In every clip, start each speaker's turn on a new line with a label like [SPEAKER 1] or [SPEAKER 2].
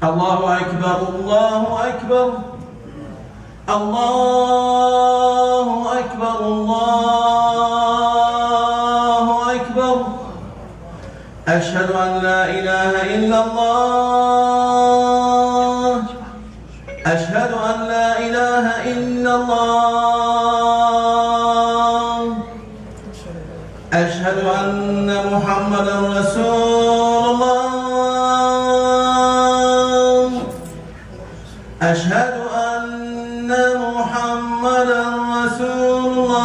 [SPEAKER 1] الله أكبر الله أكبر الله أكبر الله أكبر أشهد أن لا إله إلا الله أشهد أن لا إله إلا الله أشهد أن محمدا رسول الله أشهد أن محمدا رسول الله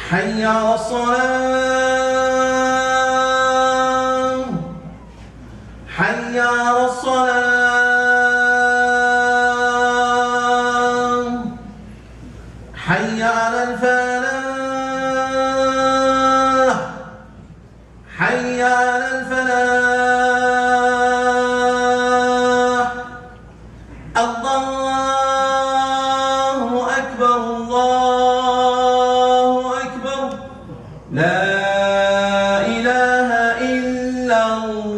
[SPEAKER 1] حي على الصلاة حي على الصلاة حي على الفلاح حي على الفلاح الله أكبر الله أكبر لا إله إلا الله.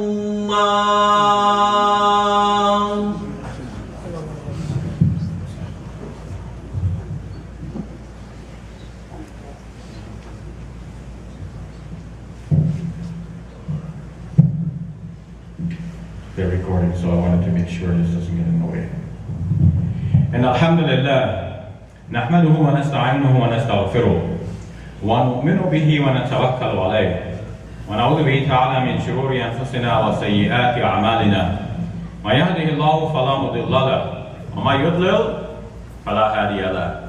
[SPEAKER 2] They're recording, so I wanted to make sure this doesn't get in the way. إن الحمد لله نحمده ونستعينه ونستغفره ونؤمن به ونتوكل عليه ونعوذ به تعالى من شرور أنفسنا وسيئات أعمالنا من يهده الله فلا مضل له ومن يضلل فلا هادي له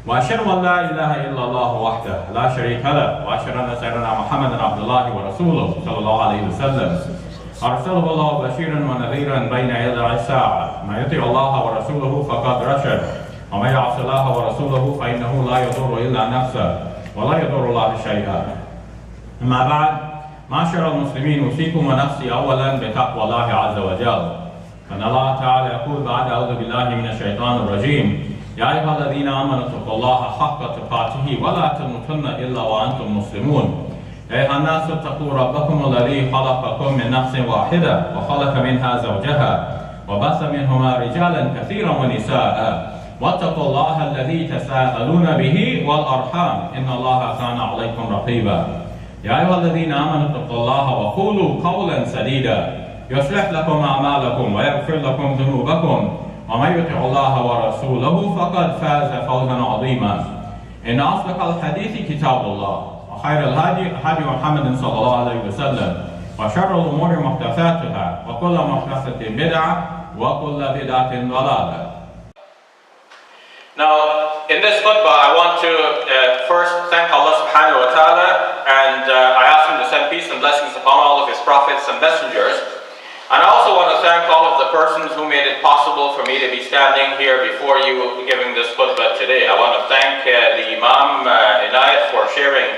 [SPEAKER 2] وأشهد أن لا إله إلا الله وحده لا شريك له وأشهد أن سيدنا محمدا عبد الله ورسوله صلى الله عليه وسلم أرسله الله بشيرا ونذيرا بين يدي الساعة من يطع الله ورسوله فقد رشد ومن يعص الله ورسوله فإنه لا يضر إلا نفسه ولا يضر الله شيئا. أما بعد معشر المسلمين أوصيكم ونفسي أولا بتقوى الله عز وجل. فإن الله تعالى يقول بعد أعوذ بالله من الشيطان الرجيم يا أيها الذين آمنوا اتقوا الله حق تقاته ولا تموتن إلا وأنتم مسلمون. يا أيها الناس اتقوا ربكم الذي خلقكم من نفس واحدة وخلق منها زوجها وبث منهما رجالا كثيرا ونساء واتقوا الله الذي تساءلون به والأرحام إن الله كان عليكم رقيبا. يا أيها الذين آمنوا اتقوا الله وقولوا قولا سديدا يصلح لكم أعمالكم ويغفر لكم ذنوبكم ومن يطع الله ورسوله فقد فاز فوزا عظيما. إن أصدق الحديث كتاب الله وخير الهدي هدي محمد صلى الله عليه وسلم وشر الأمور محدثاتها وكل محدثة بدعة وكل بدعة ضلالة.
[SPEAKER 3] Now, in this khutbah, I want to first thank Allah subhanahu wa ta'ala, and I ask Him to send peace and blessings upon all of His prophets and messengers. And I also want to thank all of the persons who made it possible for me to be standing here before you giving this khutbah today. I want to thank the Imam Inayat for sharing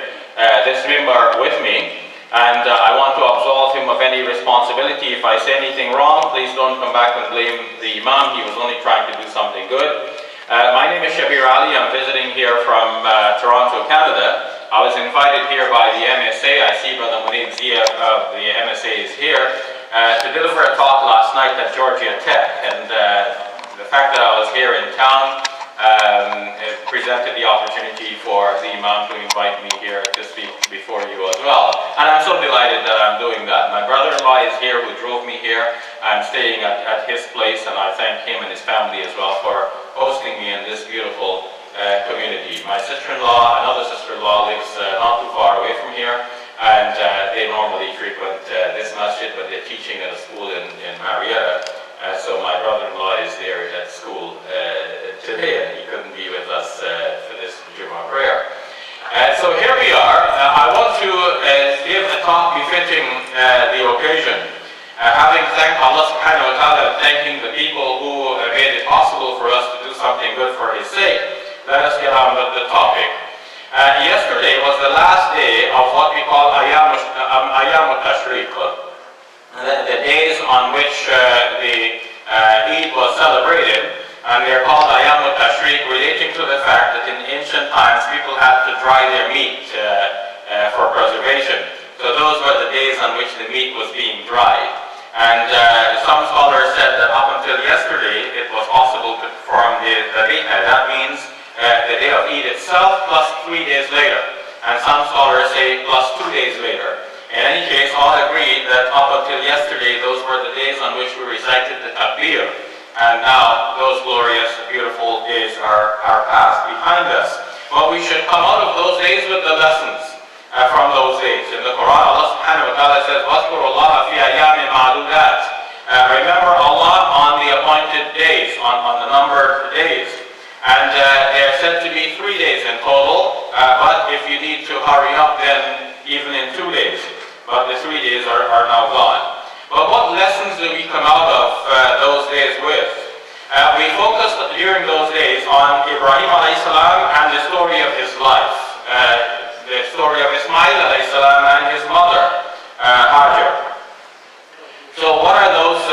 [SPEAKER 3] this mimbar with me, and I want to absolve him of any responsibility. If I say anything wrong, please don't come back and blame the Imam. He was only trying to do something good. My name is Shabir Ally. I'm visiting here from Toronto, Canada. I was invited here by the MSA. I see Brother Munib Zia of the MSA is here to deliver a talk last night at Georgia Tech. And the fact that I was here in town it presented the opportunity for the Imam to invite me here to speak before you as well. And I'm so delighted that I'm doing that. My brother-in-law is here who drove me here. I'm staying at his place, and I thank him and his family as well for hosting me in this beautiful community. My sister-in-law, another sister-in-law, lives not too far away from here, and they normally frequent this masjid, but they're teaching at a school in Marietta. So my brother-in-law is there at school today, and he couldn't be with us for this Jummah prayer. So here we are. I want to give a talk befitting the occasion. Having thanked Allah subhanahu wa ta'ala and thanking the people who made it possible for us to do something good for His sake, let us get on with the topic. Yesterday was the last day of what we call Ayam Tashriq, the days on which the Eid was celebrated, and they're called Ayam Tashriq, relating to the fact that in ancient times people had to dry their meat for preservation. So those were the days on which the meat was being dried. And some scholars said that up until yesterday, it was possible to perform the Hedaya. That means the day of Eid itself plus 3 days later. And some scholars say plus 2 days later. In any case, all agreed that up until yesterday, those were the days on which we recited the takbir. And now those glorious, beautiful days are past behind us. But we should come out of those days with the lessons from those days. In the Quran, Allah subhanahu wa ta'ala says, وَاذْكُرُوا اللَّهَ فِي أَيَّامٍ مَعْدُودَاتٍ. Remember Allah on the appointed days, on the numbered days. And they are said to be 3 days in total, but if you need to hurry up, then even in 2 days. But the 3 days are now gone. But what lessons do we come out of those days with? We focused during those days on Ibrahim alayhi salam and the story of his life. The story of Ismail alayhi salam and his mother, Hajar. So what are those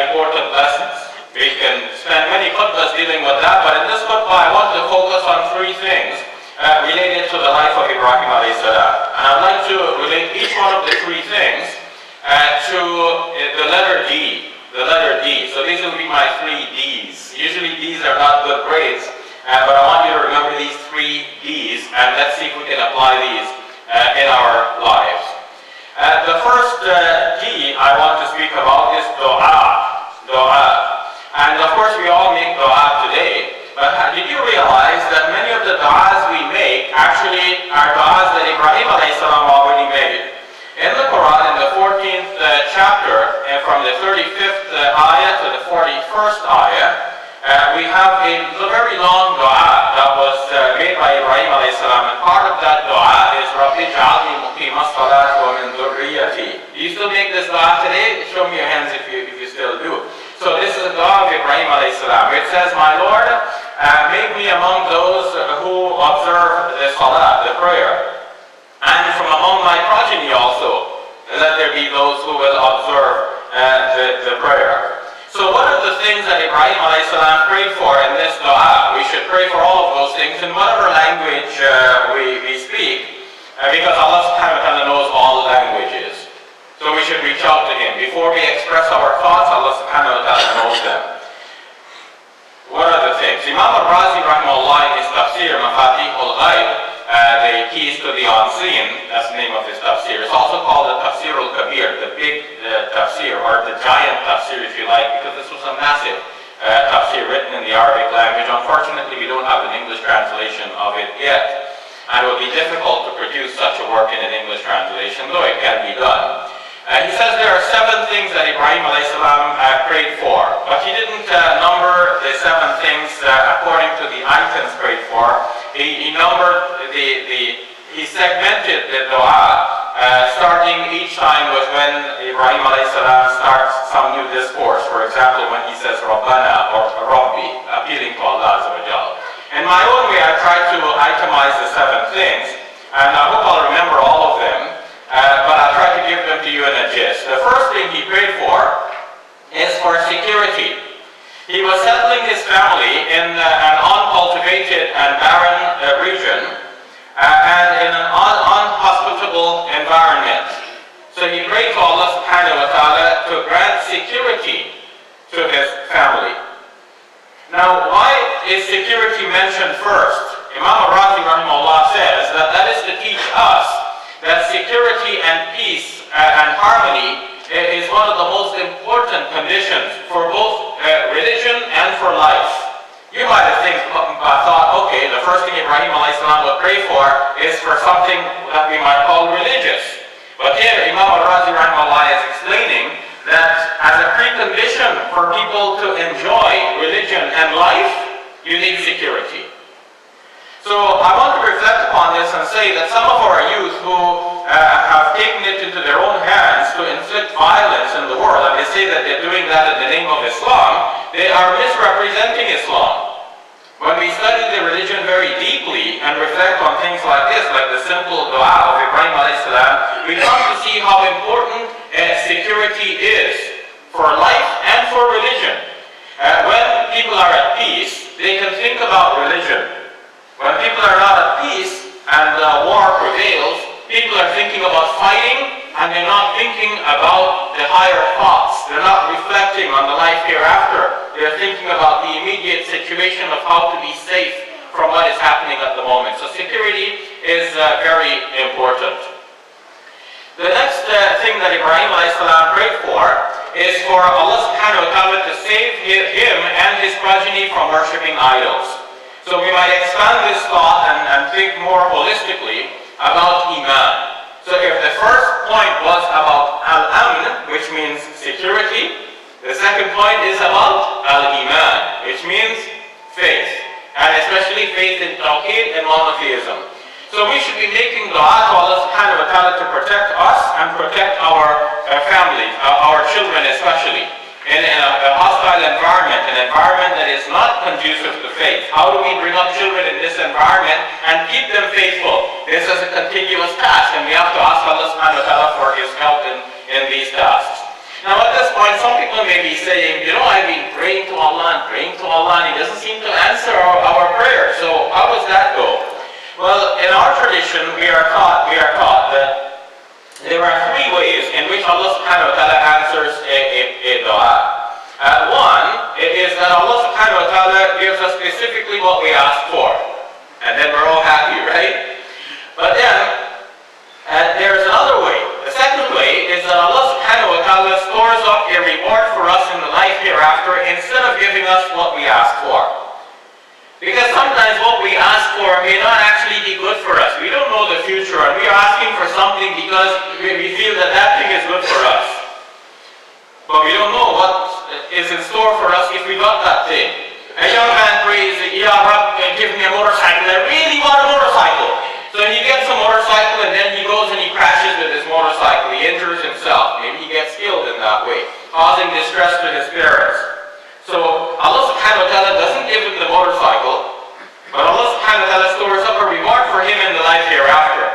[SPEAKER 3] important lessons? We can spend many khutbahs dealing with that, but in this khutbah I want to focus on 3 things related to the life of Ibrahim alayhi salam. And I'd like to relate each one of the 3 things to the letter D. The letter D. So these will be my 3 Ds. Usually Ds are not good grades, but I want you to remember these 3 Ds, and let's see if we can apply these in our lives. The first D I want to speak about is dua. Dua. And of course we all make dua today, but did you realize that many of the du'as we make actually are du'as that Ibrahim alayhi salam already made? In the Quran, in the 14th chapter, from the 35th ayah to the 41st ayah, we have a very long dua that was made by Ibrahim alayhi salam, and part of that dua is Rabbi ja'alni muqima as-salat wa min dhurriyyati. Do you still make this dua today? Show me your hands if you still do. So this is the dua of Ibrahim alayhi salam. It says, "My Lord, make me among those who observe the salat, the prayer, and from among my progeny also, let there be those who will observe the prayer." So one of the things that Ibrahim alayhi salam prayed for in this dua, we should pray for all of those things in whatever language we speak, because Allah subhanahu wa ta'ala knows all languages. So we should reach out to Him. Before we express our thoughts, Allah subhanahu wa ta'ala knows them. What are the things? Imam al-Razi rahimahullah in his tafsir, Mafatih al-Ghaib, the keys to the unseen, that's the name of his tafsir. It's also called the Tafsir al-Kabir, the big tafsir, or the giant tafsir if you like, because this was a massive tafsir written in the Arabic language. Unfortunately, we don't have an English translation of it yet, and it would be difficult to produce such a work in an English translation, though it can be done. He says there are 7 things that Ibrahim alayhi salam prayed for, but he didn't number the 7 things according to the items prayed for. He numbered he segmented the dua, starting each time with when Ibrahim alayhi salam starts some new discourse. For example, when he says Rabbana or Rabbi, appealing to Allah Azza wa Jal. In my own way, I tried to itemize the 7 things, and I hope I'll remember all of them, but I'll try to give them to you in a gist. The first thing he prayed for is for security. He was settling his family in an uncultivated and barren region, and in an unhospitable environment. So he prayed to Allah subhanahu wa ta'ala to grant security to his family. Now, why is security mentioned first? Imam al-Razi rahimahullah says that is to teach us that security and peace and harmony is one of the most important conditions for both religion and for life. You might have thought, okay, the first thing Ibrahim alayhi salam would pray for is for something that we might call religious. But here Imam al-Razi rahimahullah is explaining that as a precondition for people to enjoy religion and life, you need security. So I want to reflect upon this and say that some of our youth who have taken it into their own hands to inflict violence in the world, and they say that they're doing that in the name of Islam, they are misrepresenting Islam. When we study the religion very deeply and reflect on things like this, like the simple dua of Ibrahim alayhi salam, we come to see how important security is for life and for religion. When people are at peace, they can think about religion. When people are not at peace and war prevails, people are thinking about fighting and on the life hereafter. They're thinking about the immediate situation of how to be safe from what is happening at the moment. So security is very important. The next thing that Ibrahim alayhi salam prayed for is for Allah subhanahu wa ta'ala to save him and his progeny from worshipping idols. So we might expand this thought and think more holistically about Iman. So if the first point was about Al-Amn, which means security, the second point is about Al-Iman, which means faith, and especially faith in Tawheed and monotheism. So we should be making dua to Allah subhanahu wa ta'ala to protect us and protect our families, our children especially, in a hostile environment, an environment that is not conducive to faith. How do we bring up children in this environment and keep them faithful? This is a continuous task, and we have to ask Allah subhanahu wa ta'ala for His help in these tasks. Now at this point, some people may be saying, you know, I've been praying to Allah and He doesn't seem to answer our prayer. So how does that go? Well, in our tradition, we are taught that there are three ways in which Allah subhanahu wa ta'ala answers a dua. One is that Allah subhanahu wa ta'ala gives us specifically what we ask for, and then we're all happy, right? But then, there's another way. The second way is that Allah subhanahu wa ta'ala stores up a reward for us in the life hereafter instead of giving us what we ask for. Because sometimes what we ask for may not actually be good for us. We don't know the future, and we are asking for something because we feel that that thing is good for us. But we don't know what is in store for us if we got that thing. A young man prays, Ya Rab, give me a motorcycle. I really want a motorcycle. So he gets a motorcycle, and then he goes and he crashes with his motorcycle. He injures himself. Maybe he gets killed in that way, causing distress to his parents. So Allah subhanahu wa ta'ala doesn't give him the motorcycle, but Allah subhanahu wa ta'ala stores up a reward for him in the life hereafter.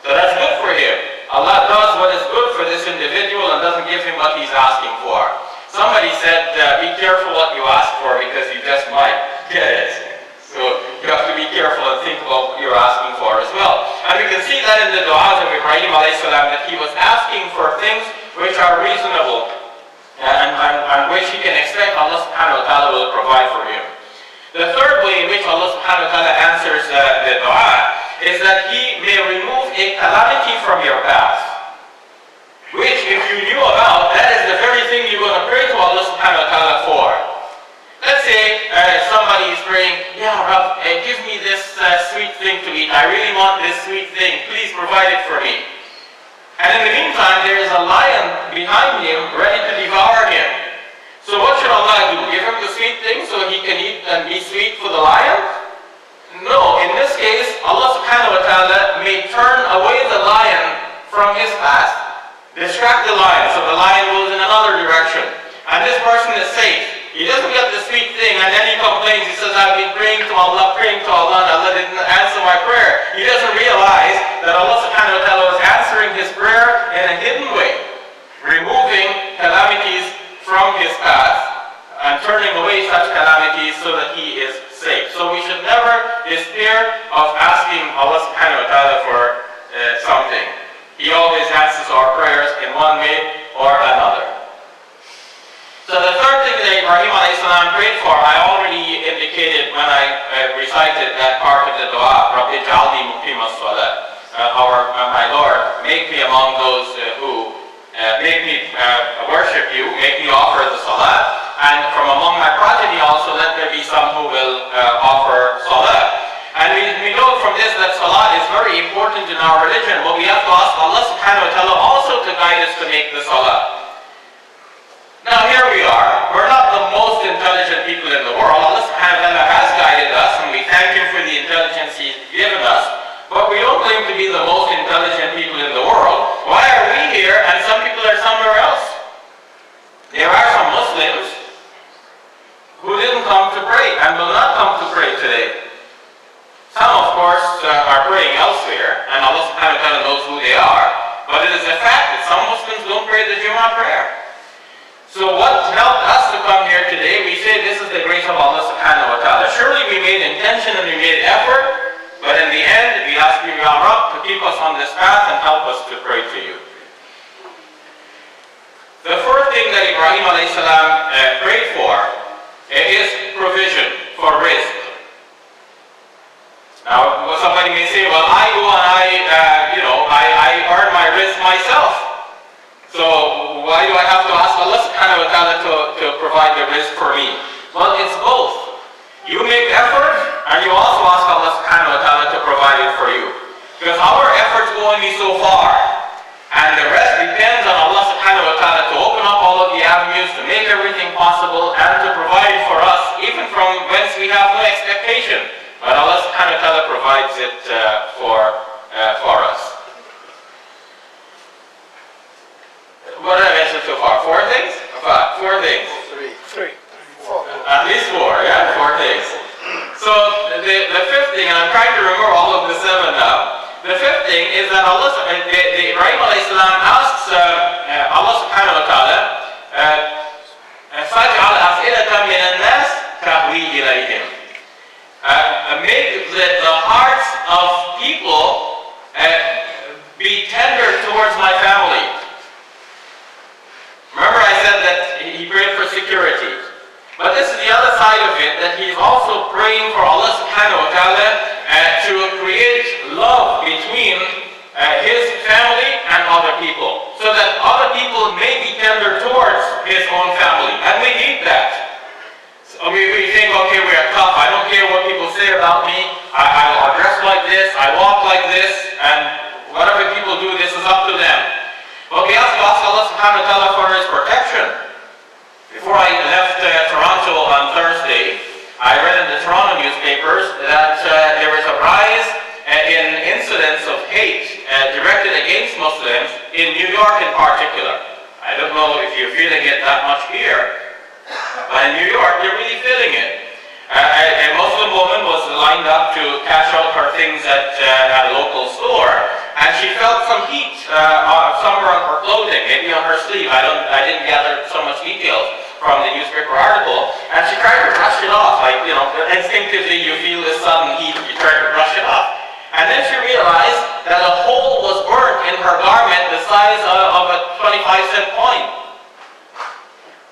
[SPEAKER 3] So that's good for him. Allah does what is good for this individual and doesn't give him what he's asking for. Somebody said, be careful what you ask for because you just might get it. So you have to be careful and think about what you're asking for as well. And we can see that in the du'as of Ibrahim alayhi salam, that he was asking for things which are reasonable, and which he can expect Allah subhanahu wa ta'ala will provide for him. The third way in which Allah subhanahu wa ta'ala answers the dua is that He may remove a calamity from your path, which if you knew about, that is the very thing you're going to pray to Allah subhanahu wa ta'ala for. Let's say somebody is praying, Ya Rab, give me this sweet thing to eat. I really want this sweet thing. Please provide it for me. And in the meantime, there is a lion behind him ready to devour him. So what should Allah do? Give him the sweet thing so he can eat and be sweet for the lion? No, in this case, Allah subhanahu wa ta'ala may turn away the lion from his path. Distract the lion, so the lion goes in another direction. And this person is safe. He doesn't get the sweet thing and then he complains. He says, I've been praying to Allah, and Allah didn't answer my prayer. He doesn't realize that Allah subhanahu wa ta'ala was answering his prayer in a hidden way, removing calamities from his path and turning away such calamities so that he is safe. So we should never despair of asking Allah subhanahu wa ta'ala for something. He always answers our prayers in one way or another. So the third thing that Ibrahim alayhi salam prayed for, I already indicated when I recited that part of the dua, Rabbi ij'alni muqima as-salat. My Lord, make me among those who make me worship you, make me offer the salat, and from among my progeny also let there be some who will offer salat. And we know from this that salat is very important in our religion, but we have to ask Allah subhanahu wa ta'ala also to guide us to make the salat. Now here we are. We're not the most intelligent people in the world. Allah subhanahu wa ta'ala has guided us and we thank Him for the intelligence He's given us. But we don't claim to be the most intelligent people in the world. Why are we here and some people are somewhere else? There are some Muslims who didn't come to pray and will not come to pray today. Some of course are praying elsewhere and Allah subhanahu wa ta'ala knows who they are. But it is a fact that some Muslims don't pray the Jummah prayer. So what helped us to come here today, we say this is the grace of Allah subhanahu wa ta'ala. Surely we made intention and we made effort, but in the end we ask you, Ya Rab, to keep us on this path and help us to pray to you. The fourth thing that Ibrahim alayhi salam prayed for is provision for rizq. Now, somebody may say, well, I go and I earn my rizq myself. So why do I have to ask Allah subhanahu wa ta'ala to provide the rizq for me? Well, it's both. You make effort and you also ask Allah subhanahu wa ta'ala to provide it for you. Because our efforts go only so far. And the rest depends on Allah subhanahu wa ta'ala to open up all of the avenues, to make everything possible, and to provide for us, even from whence we have no expectation. But Allah subhanahu wa ta'ala provides it for us. What did I mention so far? 4 things? 5. 4 things.
[SPEAKER 4] 3. 4.
[SPEAKER 3] At least 4, yeah, 4 things. So the fifth thing, and I'm trying to remember all of the 7 now. The fifth thing is that Ibrahim alayhi salam asks Allah subhanahu wa ta'ala, فَاجْعَلْ أَفْئِدَةً مِنَ النَّاسِ تَهْوِي إِلَيْهِمْ. Make the hearts of people be tender towards my family. Remember I said that he prayed for security. But this is the other side of it, that he's also praying for Allah subhanahu wa ta'ala to create love between his family and other people, so that other people may be tender towards his own family. And we need that. So we think, okay, we are tough, I don't care what people say about me, I'll dress like this, I walk like this, and whatever people do, this is up to them. But we have to ask Allah subhanahu wa ta'ala for his protection. Before I left Toronto on Thursday, I read in the Toronto newspapers that there was a rise in incidents of hate directed against Muslims in New York in particular. I don't know if you're feeling it that much here, but in New York you're really feeling it. A Muslim woman was lined up to cash out her things at a local store, and she felt some heat somewhere on her clothing, maybe on her sleeve. I didn't gather so much details from the newspaper article, and she tried to brush it off, like, instinctively you feel this sudden heat, you try to brush it off. And then she realized that a hole was burnt in her garment the size of a 25-cent coin.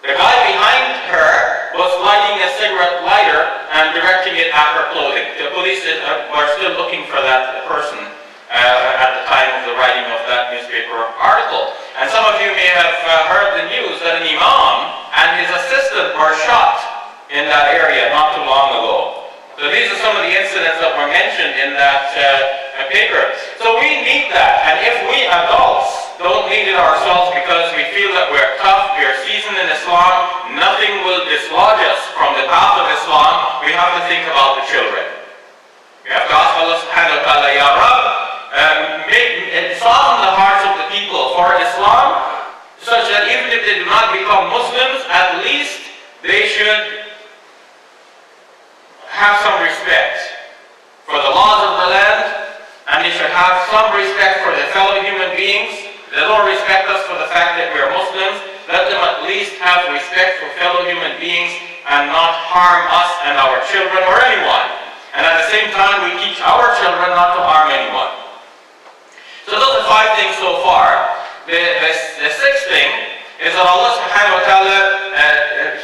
[SPEAKER 3] The guy behind her was lighting a cigarette lighter and directing it at her clothing. The police were still looking for that person at the time of the writing of that newspaper article. And some of you may have heard the news that an imam and his assistant were shot in that area not too long ago. So these are some of the incidents that were mentioned in that paper. So we need that, and if we adults don't need it ourselves because we feel that we're tough, we're seasoned in Islam, nothing will dislodge us from the path of Islam, we have to think about the children. We have to ask Allah subhanahu wa ta'ala, Ya Rabb, soften the hearts of the people for Islam, such that even if they do not become Muslims, at least they should have some respect for the laws of the land, and they should have some respect for their fellow human beings. They don't respect us for the fact that we are Muslims. Let them at least have respect for fellow human beings and not harm us and our children or anyone. And at the same time, we teach our children not to harm anyone. So those are 5 things so far. The 6th thing is that Allah subhanahu wa ta'ala,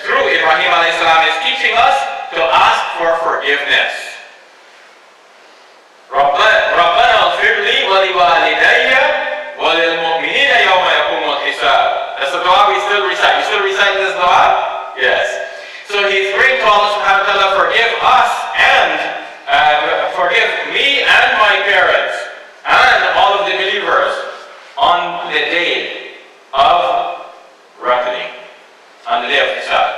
[SPEAKER 3] through Ibrahim alayhi salam, is teaching us to ask for forgiveness. رَبَّنَا اغْفِرْ لِي وَلِوَالِدَيَّ وَلِلْمُؤْمِنِينَ يَوْمَ يَقُومُ الْحِسَابِ. That's the dua we still recite. You still recite this dua? Yes. So he's praying to Allah subhanahu wa ta'ala, forgive us and forgive me and my parents and all of the believers on the day of reckoning, on the day of Hisab.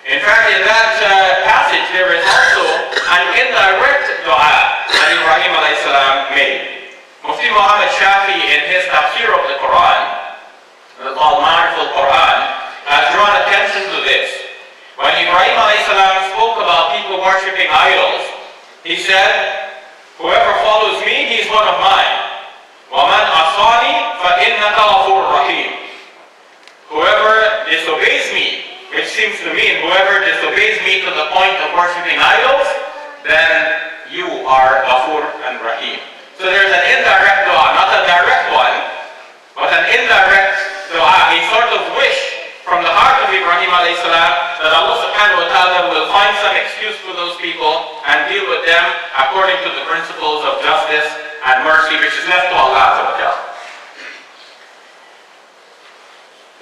[SPEAKER 3] In fact, in that passage, there is also an indirect dua that Ibrahim alayhi salam made. Mufti Muhammad Shafi, in his tafsir of the Quran, called Ma'arif al-Quran, has drawn attention to this. When Ibrahim alayhi salam spoke about people worshipping idols, he said, whoever follows me, he's one of mine. وَمَنْ أَصَانِي فَإِنَّكَ غَفُورٌ رَحِيمٌ. Whoever disobeys me, which seems to mean whoever disobeys me to the point of worshipping idols, then you are Ghafur and Rahim. So there's an indirect dua, not a direct one, but an indirect dua, a sort of wish from the heart of Ibrahim alayhi according to the principles of justice and mercy, which is left to Allah Azza wa Jal.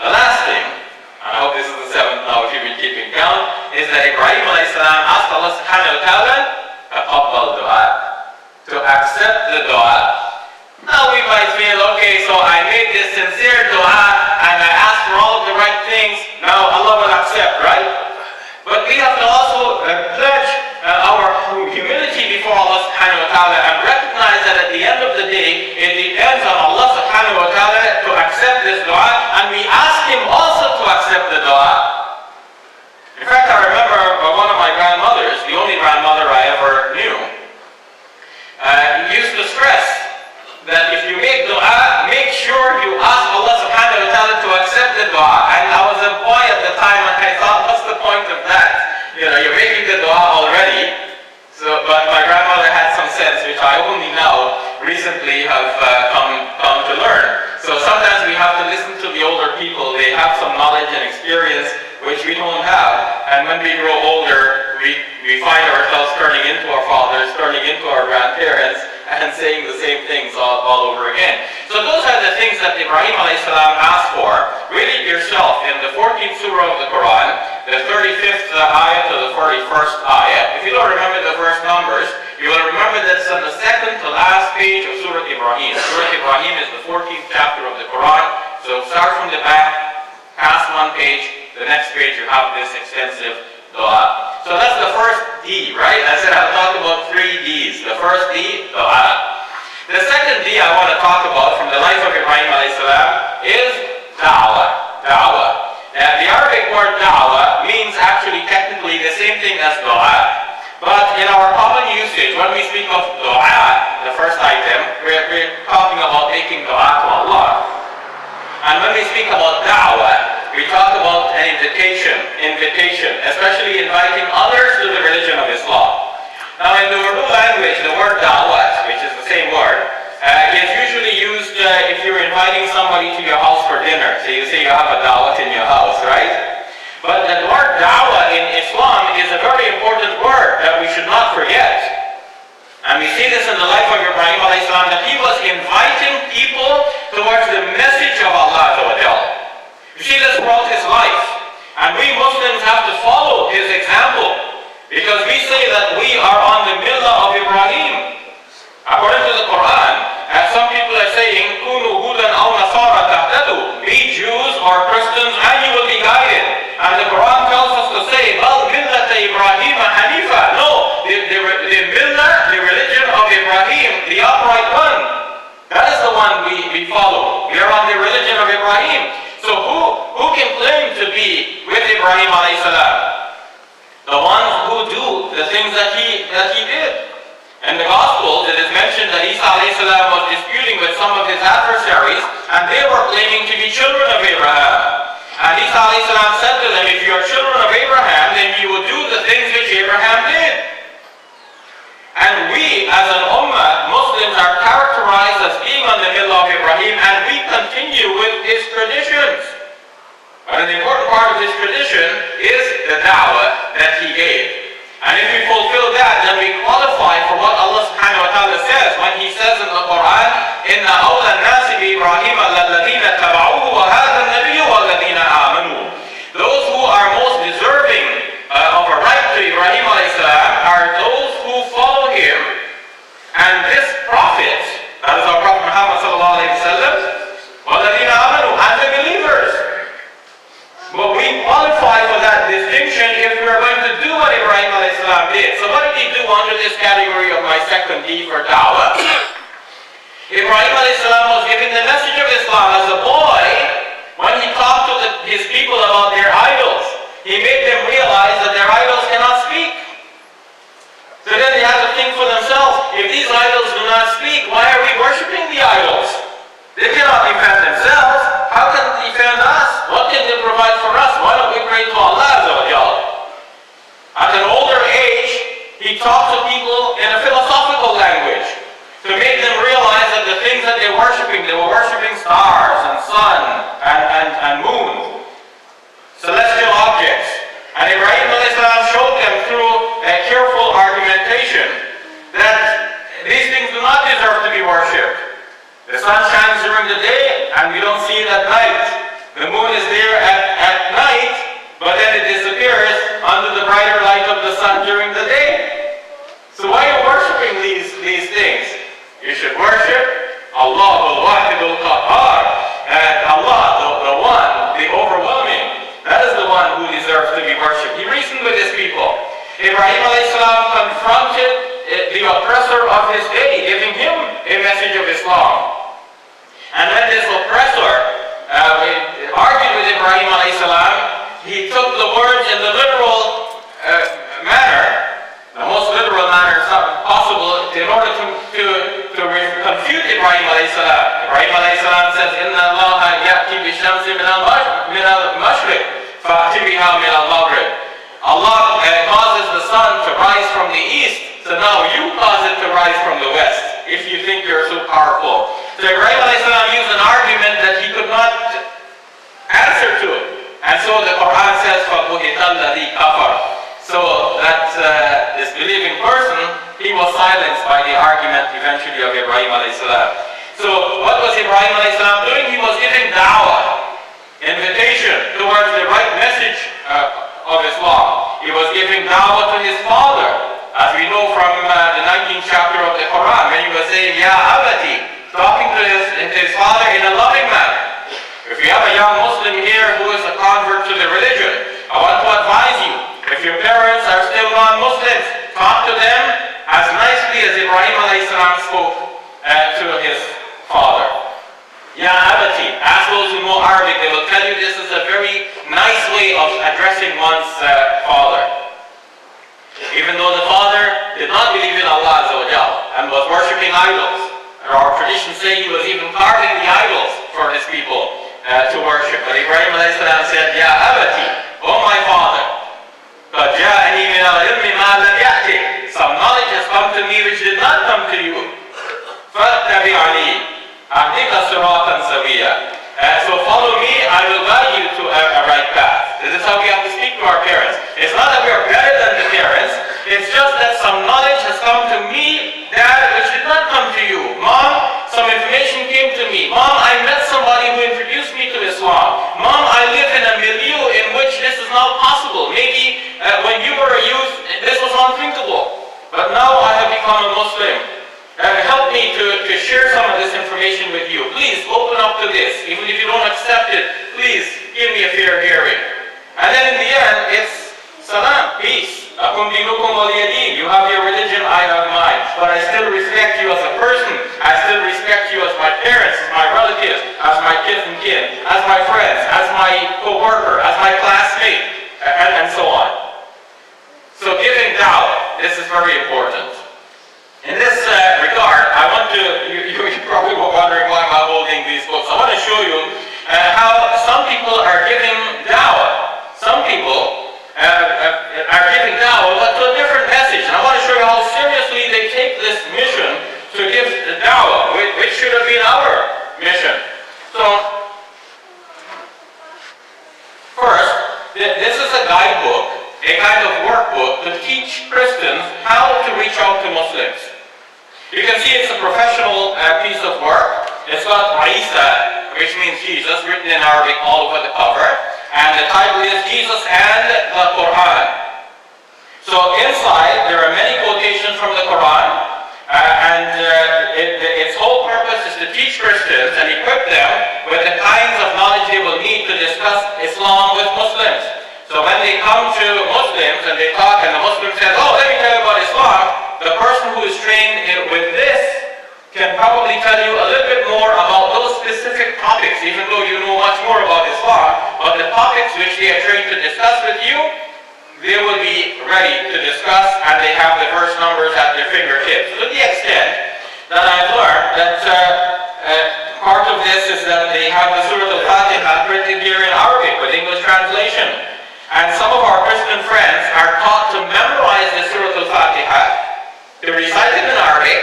[SPEAKER 3] The last thing, and I hope this is the seventh now if you've been keeping count, is that Ibrahim alayhi salam asked Allah subhanahu wa ta'ala to accept the dua. Now we might feel, okay, so I made this sincere dua and I asked for all of the right things, now Allah will accept, right? But we have to also pledge our humility before Allah subhanahu wa ta'ala and recognize that at the end of the day, it depends on Allah subhanahu wa ta'ala to accept this dua, and we ask Him also to accept the dua. In fact, I remember one of my grandmothers, the only grandmother I ever knew, used to stress that if you make dua, make sure you ask Allah subhanahu wa ta'ala to accept the dua. And I was a boy at the time and I thought, what's the point of that? You know, you're making the dua already. But my grandmother had some sense, which I only now recently have come to learn. So sometimes we have to listen to the older people. They have some knowledge and experience which we don't have. And when we grow older, we find ourselves turning into our fathers, turning into our grandparents, and saying the same things all over again. So those are the things that Ibrahim alayhi salam asked for. Read it yourself in the 14th surah of the Quran, the 35th ayah to the 41st ayah. If you don't remember the verse numbers, you will remember that it's on the second to last page of Surah Ibrahim. Surah Ibrahim is the 14th chapter of the Quran. So start from the back, past one page, the next page you have this extensive dua. So that's the first D, right? I said I'll talk about 3 Ds. The first D, dua. The second D I want to talk about from the life of Ibrahim alayhi salam is da'wah. Da'wah. Now the Arabic word da'wah means actually technically the same thing as dua. But in our common usage, when we speak of dua, the first item, we're talking about making dua to Allah. And when we speak about da'wah, we talk about an invitation, especially inviting others to the religion of Islam. Now in the Urdu language, the word da'wat, which is the same word, is usually used if you're inviting somebody to your house for dinner. So you say you have a da'wat in your house, right? But the word da'wah in Islam is a very important word that we should not forget. And we see this in the life of Ibrahim alayhi salam, that he was inviting people towards the message of Allah Azza wa Jal. You see this throughout his life. And we Muslims have to follow his example. Because we say that we are on the millah of Ibrahim. According to the Quran, as some people are saying, Kunu hudan aw nasara tahtadu, be Jews or Christians and you will be guided. And the Quran tells us to say, Bal millata Ibrahim hanifa. No, the millah, the religion of Ibrahim, the upright one. That is the one we follow. We are on the religion of Ibrahim. So who can claim to be with Ibrahim alayhi salam? The ones who do the things that he did. In the Gospels, it is mentioned that Isa alayhi salam was disputing with some of his adversaries, and they were claiming to be children of Abraham. And Isa alayhi salam said to them, if you are children of Abraham, then you will do the things which Abraham did. And we, as an ummah, Muslims, are characterized as being on the millah of Ibrahim, and we continue with his traditions. But an important part of his tradition is the da'wah that he gave. And if we fulfill that, then we qualify for what Allah subhanahu wa ta'ala says when He says in the Quran, Inna awla nasi bi Ibrahim alladhina taba'uhu wa hadha an-nabiyyu walladhina amanu. Those who are most deserving of a right to Ibrahim alayhi salam are those who follow him. And this prophet, that is our Prophet Muhammad sallallahu alayhi wa sallam, walladhina amanu, and the believers. But we qualify for that distinction if we are going to do what Ibrahim alayhi salam did. So what did he do under this category of my second D for da'wah? Ibrahim alayhi salam was giving the message of Islam as a boy. When he talked to his people about their idols, he made them realize that their idols cannot speak. So then they had to think for themselves, if these idols do not speak, why are we worshipping the idols? They cannot defend themselves. How can they defend us? What can they provide for us? Why don't we pray to Allah Azza wa Jal? At an older age, he talked to people in a philosophical language to make them realize that the things that they were worshipping stars and sun and moon, celestial objects. And Ibrahim alayhi salam showed them through a careful argumentation that these things do not deserve to be worshipped. The sun shines during the day and we don't see it at night. The moon is there at night, but then it disappears under the brighter light of the sun during the day. So why are you worshiping these things? You should worship Allah al-Wahid al-Qahhar, and Allah, the one, the overwhelming. That is the one who deserves to be worshipped. He reasoned with his people. Ibrahim alayhi salam confronted the oppressor of his day, giving him a message of Islam. And when this oppressor argued with Ibrahim alayhi salam, he took the words in the literal manner, the most literal manner possible, in order to confute Ibrahim alayhi salam. Ibrahim alayhi salam says, "Inna Allah ya'ti bi-shamsi min al-mashriq, fa'ti biha min al-maghrib." Allah causes the sun to rise from the east, so now you cause it to rise from the west, if you think you're so powerful. So Ibrahim alayhi salam used an argument that he could not answer to it. And so the Quran says, فَبُهِتَ الَّذِي كَفَرَ. So that disbelieving person, he was silenced by the argument eventually of Ibrahim alayhi salam. So what was Ibrahim alayhi salam doing? He was giving da'wah, invitation towards the right message of Islam. He was giving da'wah to his father, as we know from the 19th chapter of the Quran, when he was saying, Ya Abati, talking to his father in a loving manner. If you have a young Muslim here who is a convert to the religion, I want to advise you, if your parents are still non-Muslims, talk to them as nicely as Ibrahim alayhi salam spoke to his father. Ya Abati, ask those who know Arabic, they will tell you this is a very nice way of addressing one's father. Even though the father did not believe in Allah Azza wa Jal and was worshipping idols, our traditions say he was even carving the idols for his people to worship. But Ibrahim alayhi salam said, Ya Abati, oh my father, قَدْ جَاءَنِي مِنَ الْعِلْمِ مَا لَمْ يَأْتِكَ. Some knowledge has come to me which did not come to you. فَاتَّبِعْنِي أَهْدِكَ صِرَاطًا سَوِيًّا. So follow me, I will guide you to a right path. This is how we have to speak to our parents. It's not that we are better than the parents, it's just that some knowledge has come to me, Dad, which did not come to you. Mom, some information came to me. Mom, I met somebody who introduced me to Islam. Mom, I live in a milieu in which this is not possible. Maybe when you were a youth, this was unthinkable. But now I have become a Muslim. Help me to share some of this information with you. Please open up to this. Even if you don't accept it, please give me a fair hearing. And then in the end, it's salam, peace. Akum dinukum waliyadin. You have your religion, I have mine. But I still respect you as a person. I still respect you as my parents, as my relatives, as my kith and kin, as my friends, as my co-worker, as my classmate, and so on. So giving da'wah, this is very important. In this regard, I want to, you probably were wondering why I'm holding these books. I want to show you how some people are giving da'wah. Some people are giving da'wah, but to a different message. And I want to show you how seriously they take this mission to give the da'wah, which should have been our mission. So, first, this is a guidebook, a kind of workbook to teach Christians how to reach out to Muslims. You can see it's a professional piece of work. It's got Isa, which means Jesus, written in Arabic all over the cover. And the title is Jesus and the Quran. So inside, there are many quotations from the Quran. Its whole purpose is to teach Christians and equip them with the kinds of knowledge they will need to discuss Islam with Muslims. So when they come to Muslims and they talk and the Muslim says, oh, let me tell you about Islam, the person who is trained with this can probably tell you a little bit more about those specific topics, even though you know much more about Islam. But the topics which they are trained to discuss with you, they will be ready to discuss, and they have the verse numbers at their fingertips. To the extent that I've learned that part of this is that they have the Surah Al-Fatiha printed here in Arabic with English translation. And some of our Christian friends are taught to memorize the Surah Al-Fatiha, to recite it in Arabic,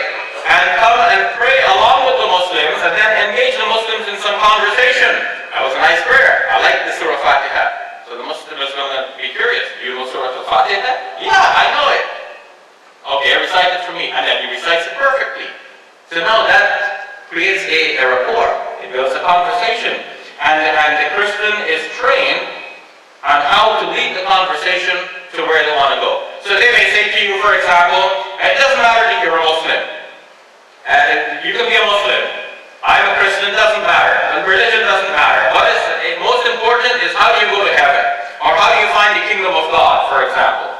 [SPEAKER 3] and come and pray along with the Muslims, and then engage the Muslims in some conversation. That was a nice prayer. I like the Surah Al-Fatiha. So the Muslim is going to be curious. Do you know Surah Al-Fatiha? Yeah, I know it. Okay, recite it for me. And then he recites it perfectly. creates a rapport. It builds a conversation. And the Christian is trained on how to lead the conversation to where they want to go. So they may say to you, for example, it doesn't matter that you're a Muslim. You can be a Muslim. I'm a Christian, it doesn't matter. Religion doesn't matter. What is most important is how do you go to heaven? Or how do you find the kingdom of God, for example?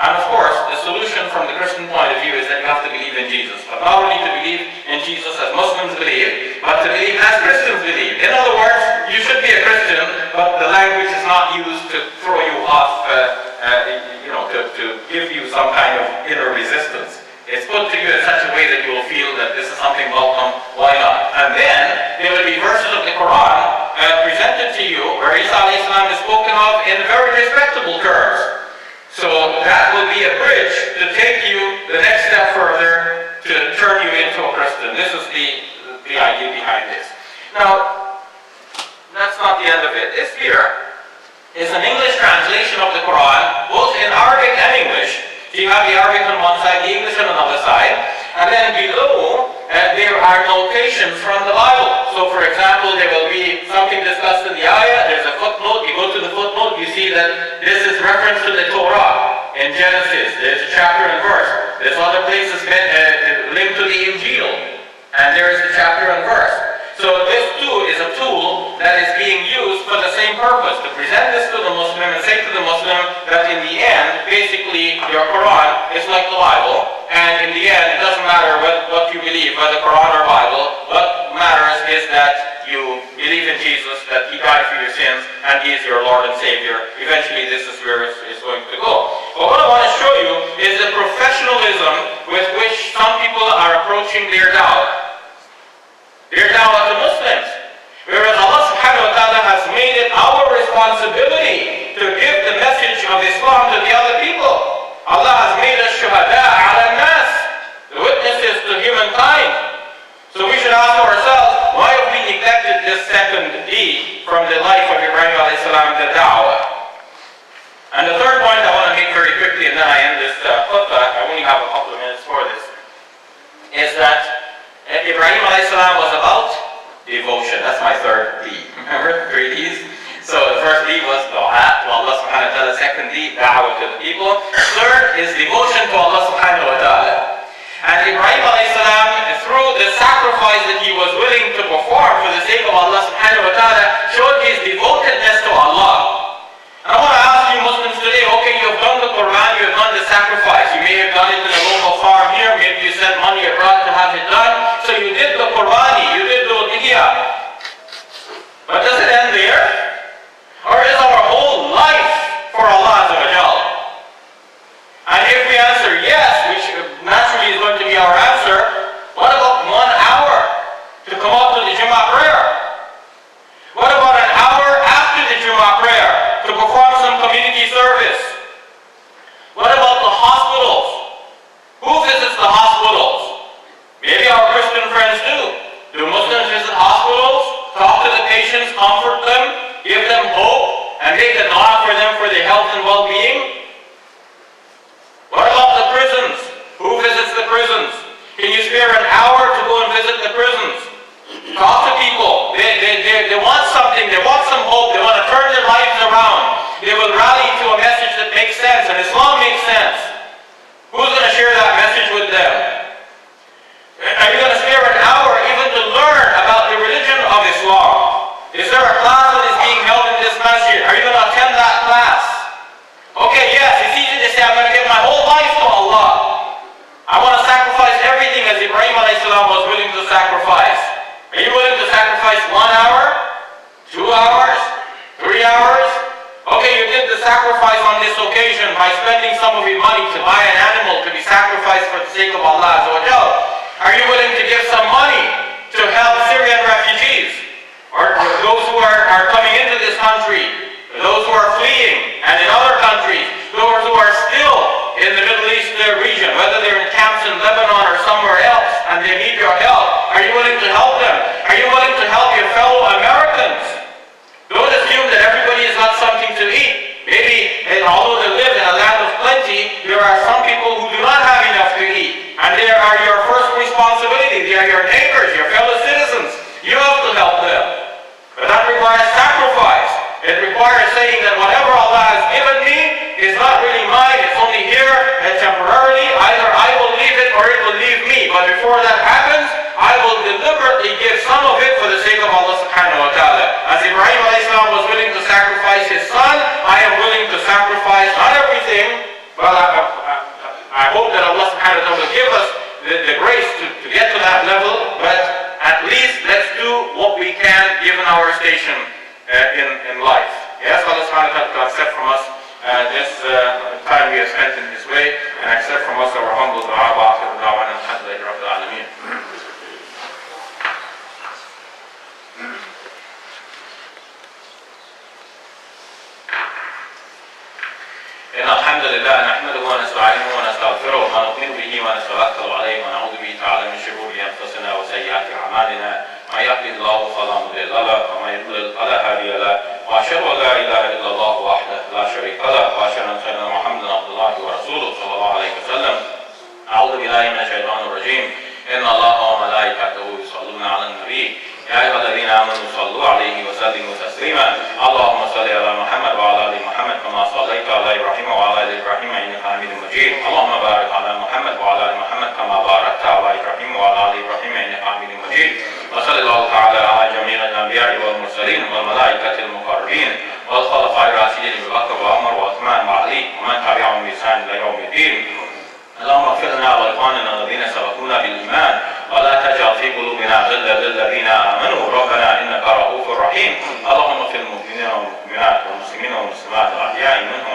[SPEAKER 3] And of course, the solution from the Christian point of view is that you have to believe in Jesus. But not only to believe in Jesus as Muslims believe, but to believe as Christians believe. In other words, you should be a Christian, but the language is not used to throw you off, to give you some kind of inner resistance. It's put to you in such a way that you will feel that this is something welcome, why not? And then, there will be verses of the Quran presented to you where Isa alayhi salam is spoken of in very respectable terms. So that will be a bridge to take you the next step further to turn you into a Christian. This is the idea behind this. Now, that's not the end of it. This here is an English translation of the Quran, both in Arabic and English. So you have the Arabic on one side, the English on another side. And then below, there are notations from the Bible. So for example, there will be something discussed in the ayah, there's a footnote, you go to the footnote, you see that this is reference to the Torah in Genesis, there's a chapter and verse. There's other places linked to the Injil, and there is a chapter and verse. So this too is a tool that is being used for the same purpose, to present this to the Muslim and say to the Muslim that in the end, basically your Quran is like the Bible, and in the end it doesn't matter what you believe, whether Quran or Bible. What matters is that you believe in Jesus, that He died for your sins, and He is your Lord and Savior. Eventually this is where it's going to go. But what I want to show you is the professionalism with which some people are approaching their da'wah. Their da'wah to Muslims. Whereas Allah subhanahu wa ta'ala has made it our responsibility to give the message of Islam to the other people. Allah has made us shuhada ala nas, the witnesses to humankind. So we should ask ourselves, why have we neglected this second D from the life of Ibrahim alayhi salam, the da'wah? And the third point I want to make very quickly, and then I end this khutbah, I only have a couple of minutes for this, is that Ibrahim alayhi salam was about devotion. That's my third D. Remember? 3 Ds? So the first D was dua to Allah subhanahu wa ta'ala. Second D, da'wah to the people. Third is devotion to Allah subhanahu wa ta'ala. And Ibrahim alayhi salam, through the sacrifice that he was willing to perform for the sake of Allah subhanahu wa ta'ala, showed his devotedness to Allah. And I want to ask you Muslims today, okay, you have done the Quran, you have done the sacrifice. You may have done it in a local farm here, maybe you sent money abroad to have it done. So you did the Qurani, you did the udhiyah. But does it end there? Or is our whole life for Allah Azza wa Jal? And if we answer yes, which naturally is going to be our answer, what about 1 hour to come up to the Jummah prayer? What about an hour after the Jummah prayer to perform some community service? What about the hospitals? Who visits the hospitals? Maybe our Christian friends do. Do Muslims visit hospitals, talk to the patients, comfort them, give them hope, and make a dua for them for their health and well-being? What about the prisons? Who visits the prisons? Can you spare an hour to go and visit the prisons? Talk to people. They want something, they want some hope, they want to turn their lives around. They will rally to a message that makes sense, and Islam makes sense. Who's going to share that message with them? Are you going to spare an hour even to learn about the religion of Islam? Is there a class that is being held in this masjid? Are you going to attend that class? Okay, yes, it's easy to say, I'm going to give my whole life to Allah. I want to sacrifice everything as Ibrahim alayhi salam was willing to sacrifice. Are you willing to sacrifice 1 hour? 2 hours? 3 hours? Okay, you did the sacrifice on this occasion by spending some of your money to buy an animal to be sacrificed for the sake of Allah Azza wa Jal. Are you willing to give some money to help Syrian refugees? Or those who are coming into this country? Those who are fleeing and in other countries? Those who are still in the Middle East region, whether they're in camps in Lebanon or somewhere else, and they need your help? Are you willing to help them? Are you willing to help your fellow Americans? Don't assume that everybody has got something to eat. Maybe, although they live in a land of plenty, there are some people who do not have enough to eat. And they are your first responsibility. They are your neighbors, your fellow citizens. It requires saying that whatever Allah has given me is not really mine, it's only here temporarily. Either I will leave it or it will leave me. But before that happens, I will deliberately give some of it for the sake of Allah subhanahu wa ta'ala. As Ibrahim alayhi salam was willing to sacrifice his son, I am willing to sacrifice not everything, but I hope that Allah subhanahu wa ta'ala will give us the grace to get to that level, but at least let's do what we can given our station in life. Yes, Allah subhanahu wa ta'ala to accept from us this time we have spent in His way, and accept from us our humble dua wa akhiru da'wana alhamdulillahi rabbil alameen. إن الحمد لله نحمده ونستعينه ونستغفره ونؤمن به ونتوكل عليه ونعوذ به تعالى من شرور أنفسنا وسيئات أعمالنا من يهده الله فلا مضل له ومن يضلل فلا هادي له وأشهد أن لا إله إلا الله وحده لا شريك له وأشهد أن سيدنا محمدا عبد الله ورسوله صلى الله عليه وسلم. أعوذ بالله من الشيطان الرجيم. إن الله وملائكته يصلون على النبي يا أيها الذين آمنوا صلوا عليه وسلموا تسليما. اللهم صل على محمد وعلى آل محمد كما صليت على إبراهيم وعلى آل إبراهيم إنك حميد مجيد. اللهم بارك على محمد وعلى آل محمد كما باركت على إبراهيم وعلى آل إبراهيم إنك حميد مجيد. وصلى الله تعالى على جميع الأنبياء والمرسلين والملائكة المقربين والخلفاء الراشدين أبي بكر وعمر وعثمان وعلي ومن تبعهم بإحسان إلى يوم الدين. اللهم اغفر لنا وإخواننا الذين سبقونا بالإيمان ولا تجعل في قلوبنا غلا للذين آمنوا ربنا إنك رؤوف رحيم. اللهم اغفر للمؤمنين والمؤمنات والمسلمين والمسلمات الأحياء منهم